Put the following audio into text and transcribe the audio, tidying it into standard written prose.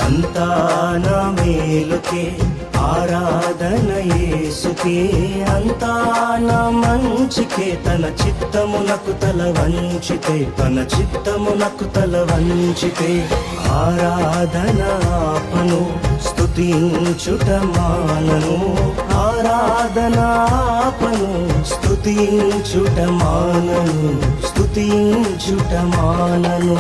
అంతా నా మేలుకే ఆరాధన యేసుకే, అంతా నా మంచికే. తన చిత్తమునకు తల వంచితే, తన చిత్తమునకు తల వంచితే ఆరాధన ఆపను, స్తుతించుట మానను. ఆరాధన ఆపను, స్తుతించుట మానను, స్తుతించుట మానను.